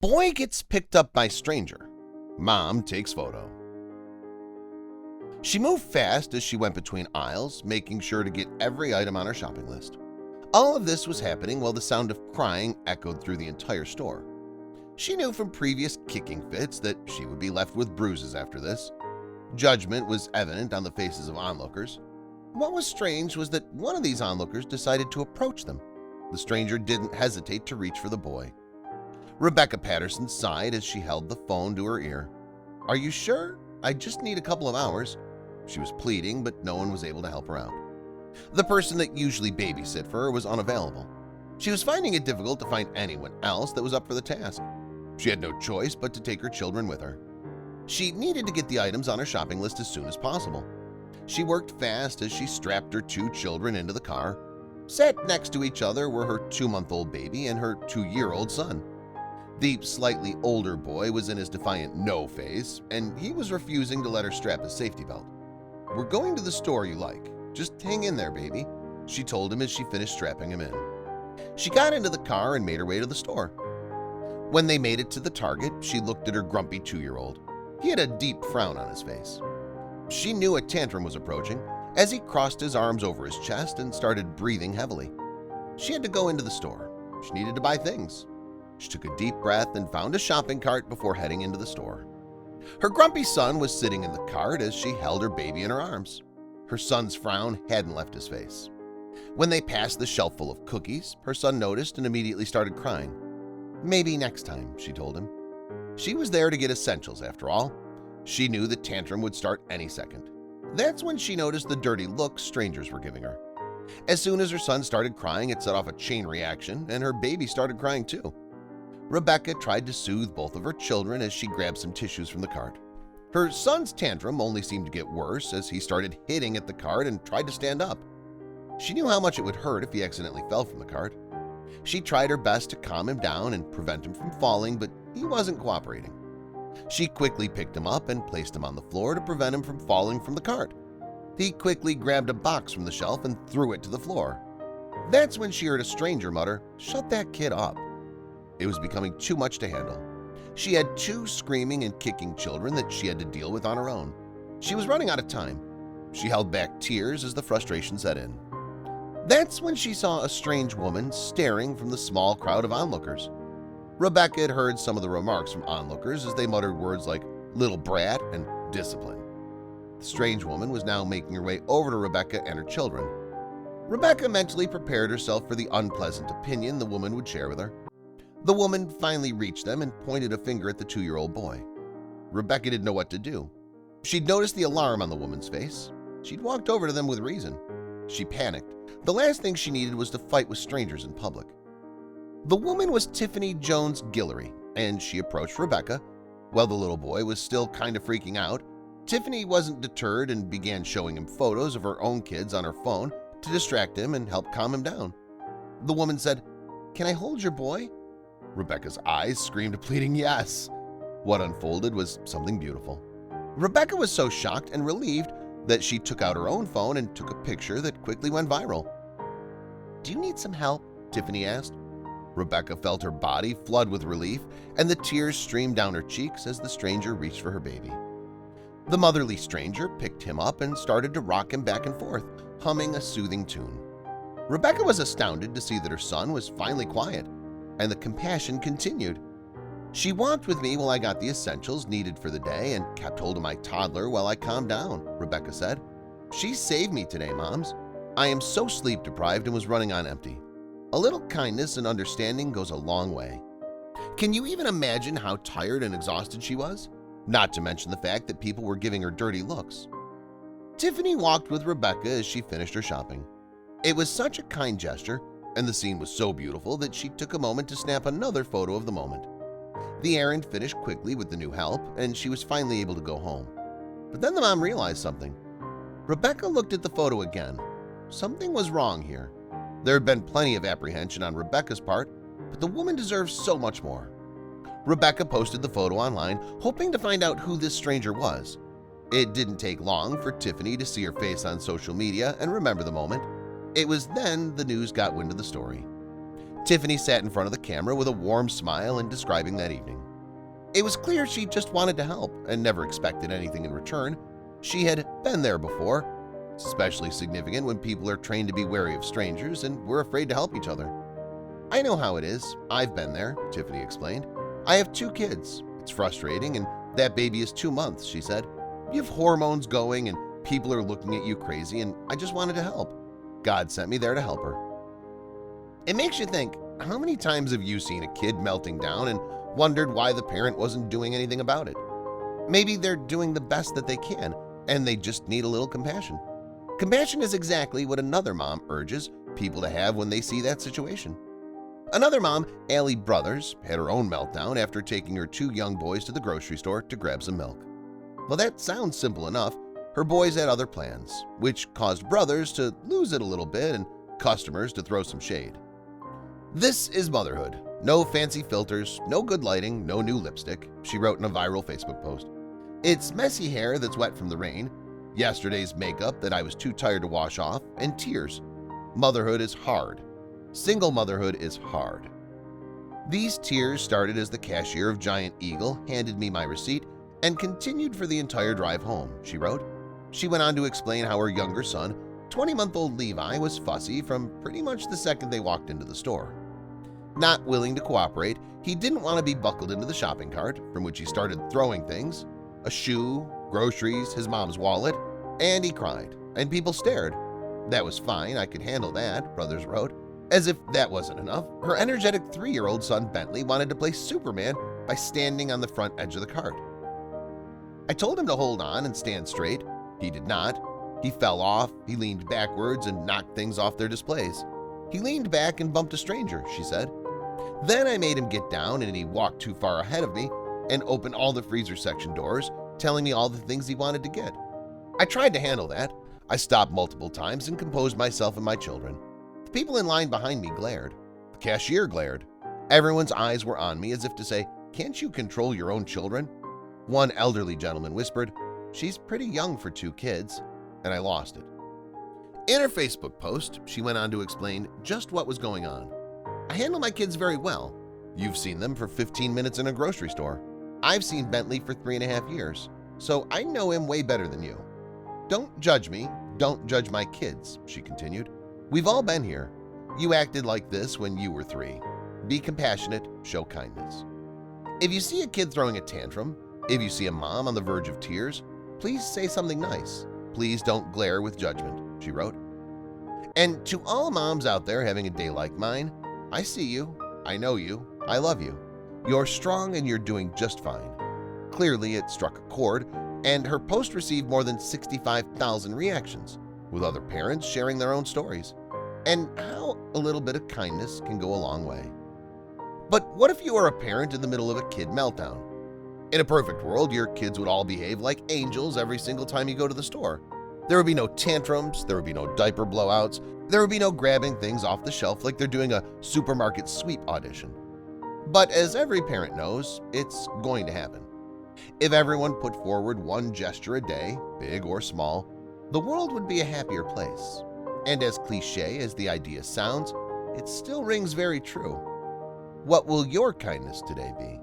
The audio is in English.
Boy gets picked up by stranger. Mom takes photo. She moved fast as she went between aisles, making sure to get every item on her shopping list. All of this was happening while the sound of crying echoed through the entire store. She knew from previous kicking fits that she would be left with bruises after this. Judgment was evident on the faces of onlookers. What was strange was that one of these onlookers decided to approach them. The stranger didn't hesitate to reach for the boy. Rebecca Patterson sighed as she held the phone to her ear. "Are you sure? I just need a couple of hours." She was pleading, but no one was able to help her out. The person that usually babysit for her was unavailable. She was finding it difficult to find anyone else that was up for the task. She had no choice but to take her children with her. She needed to get the items on her shopping list as soon as possible. She worked fast as she strapped her 2 children into the car. Sat next to each other were her 2-month-old baby and her 2-year-old son. The slightly older boy was in his defiant no phase, and he was refusing to let her strap his safety belt. "We're going to the store you like. Just hang in there, baby," she told him as she finished strapping him in. She got into the car and made her way to the store. When they made it to the Target, she looked at her grumpy 2-year-old. He had a deep frown on his face. She knew a tantrum was approaching as he crossed his arms over his chest and started breathing heavily. She had to go into the store. She needed to buy things. She took a deep breath and found a shopping cart before heading into the store. Her grumpy son was sitting in the cart as she held her baby in her arms. Her son's frown hadn't left his face. When they passed the shelf full of cookies, her son noticed and immediately started crying. "Maybe next time," she told him. She was there to get essentials after all. She knew the tantrum would start any second. That's when she noticed the dirty looks strangers were giving her. As soon as her son started crying, it set off a chain reaction, and her baby started crying too. Rebecca tried to soothe both of her children as she grabbed some tissues from the cart. Her son's tantrum only seemed to get worse as he started hitting at the cart and tried to stand up. She knew how much it would hurt if he accidentally fell from the cart. She tried her best to calm him down and prevent him from falling, but he wasn't cooperating. She quickly picked him up and placed him on the floor to prevent him from falling from the cart. He quickly grabbed a box from the shelf and threw it to the floor. That's when she heard a stranger mutter, "Shut that kid up." It was becoming too much to handle. She had 2 screaming and kicking children that she had to deal with on her own. She was running out of time. She held back tears as the frustration set in. That's when she saw a strange woman staring from the small crowd of onlookers. Rebecca had heard some of the remarks from onlookers as they muttered words like "little brat" and "discipline." The strange woman was now making her way over to Rebecca and her children. Rebecca mentally prepared herself for the unpleasant opinion the woman would share with her. The woman finally reached them and pointed a finger at the 2-year-old boy. Rebecca didn't know what to do. She'd noticed the alarm on the woman's face. She'd walked over to them with reason. She panicked. The last thing she needed was to fight with strangers in public. The woman was Tiffany Jones Guillory, and she approached Rebecca. While the little boy was still kind of freaking out, Tiffany wasn't deterred and began showing him photos of her own kids on her phone to distract him and help calm him down. The woman said, "Can I hold your boy?" Rebecca's eyes screamed a pleading yes. What unfolded was something beautiful. Rebecca was so shocked and relieved that she took out her own phone and took a picture that quickly went viral. "Do you need some help?" Tiffany asked. Rebecca felt her body flood with relief, and the tears streamed down her cheeks as the stranger reached for her baby. The motherly stranger picked him up and started to rock him back and forth, humming a soothing tune. Rebecca was astounded to see that her son was finally quiet, and the compassion continued. "She walked with me while I got the essentials needed for the day and kept hold of my toddler while I calmed down," Rebecca said. "She saved me today, Moms. I am so sleep-deprived and was running on empty. A little kindness and understanding goes a long way." Can you even imagine how tired and exhausted she was? Not to mention the fact that people were giving her dirty looks. Tiffany walked with Rebecca as she finished her shopping. It was such a kind gesture, and the scene was so beautiful that she took a moment to snap another photo of the moment. The errand finished quickly with the new help, and she was finally able to go home. But then the mom realized something. Rebecca looked at the photo again. Something was wrong here. There had been plenty of apprehension on Rebecca's part, but the woman deserves so much more. Rebecca posted the photo online, hoping to find out who this stranger was. It didn't take long for Tiffany to see her face on social media and remember the moment. It was then the news got wind of the story. Tiffany sat in front of the camera with a warm smile and describing that evening. It was clear she just wanted to help and never expected anything in return. She had been there before. It's especially significant when people are trained to be wary of strangers and we're afraid to help each other. I know how it is. I've been there, Tiffany explained. I have 2 kids. It's frustrating, and that baby is 2 months, she said. You have hormones going and people are looking at you crazy, and I just wanted to help. God sent me there to help her. It makes you think, how many times have you seen a kid melting down and wondered why the parent wasn't doing anything about it? Maybe they're doing the best that they can, and they just need a little compassion. Compassion is exactly what another mom urges people to have when they see that situation. Another mom, Allie Brothers, had her own meltdown after taking her 2 young boys to the grocery store to grab some milk. Well, that sounds simple enough. Her boys had other plans, which caused Brothers to lose it a little bit and customers to throw some shade. This is motherhood. No fancy filters, no good lighting, no new lipstick, she wrote in a viral Facebook post. It's messy hair that's wet from the rain, yesterday's makeup that I was too tired to wash off, and tears. Motherhood is hard. Single motherhood is hard. These tears started as the cashier of Giant Eagle handed me my receipt and continued for the entire drive home, she wrote. She went on to explain how her younger son, 20-month-old Levi, was fussy from pretty much the second they walked into the store. Not willing to cooperate, he didn't want to be buckled into the shopping cart, from which he started throwing things, a shoe, groceries, his mom's wallet, and he cried, and people stared. That was fine, I could handle that, Brothers wrote. As if that wasn't enough, her energetic 3-year-old son Bentley wanted to play Superman by standing on the front edge of the cart. I told him to hold on and stand straight. He did not. He fell off, he leaned backwards and knocked things off their displays. He leaned back and bumped a stranger, she said. Then I made him get down and he walked too far ahead of me and opened all the freezer section doors, telling me all the things he wanted to get. I tried to handle that. I stopped multiple times and composed myself and my children. The people in line behind me glared. The cashier glared. Everyone's eyes were on me as if to say, "Can't you control your own children?" One elderly gentleman whispered, "She's pretty young for 2 kids," and I lost it. In her Facebook post, she went on to explain just what was going on. I handle my kids very well. You've seen them for 15 minutes in a grocery store. I've seen Bentley for 3.5 years, so I know him way better than you. Don't judge me, don't judge my kids, she continued. We've all been here. You acted like this when you were 3. Be compassionate, show kindness. If you see a kid throwing a tantrum, if you see a mom on the verge of tears, please say something nice. Please don't glare with judgment, she wrote. And to all moms out there having a day like mine, I see you, I know you, I love you. You're strong and you're doing just fine. Clearly, it struck a chord, and her post received more than 65,000 reactions, with other parents sharing their own stories. And how a little bit of kindness can go a long way. But what if you are a parent in the middle of a kid meltdown? In a perfect world, your kids would all behave like angels every single time you go to the store. There would be no tantrums, there would be no diaper blowouts, there would be no grabbing things off the shelf like they're doing a supermarket sweep audition. But as every parent knows, it's going to happen. If everyone put forward one gesture a day, big or small, the world would be a happier place. And as cliché as the idea sounds, it still rings very true. What will your kindness today be?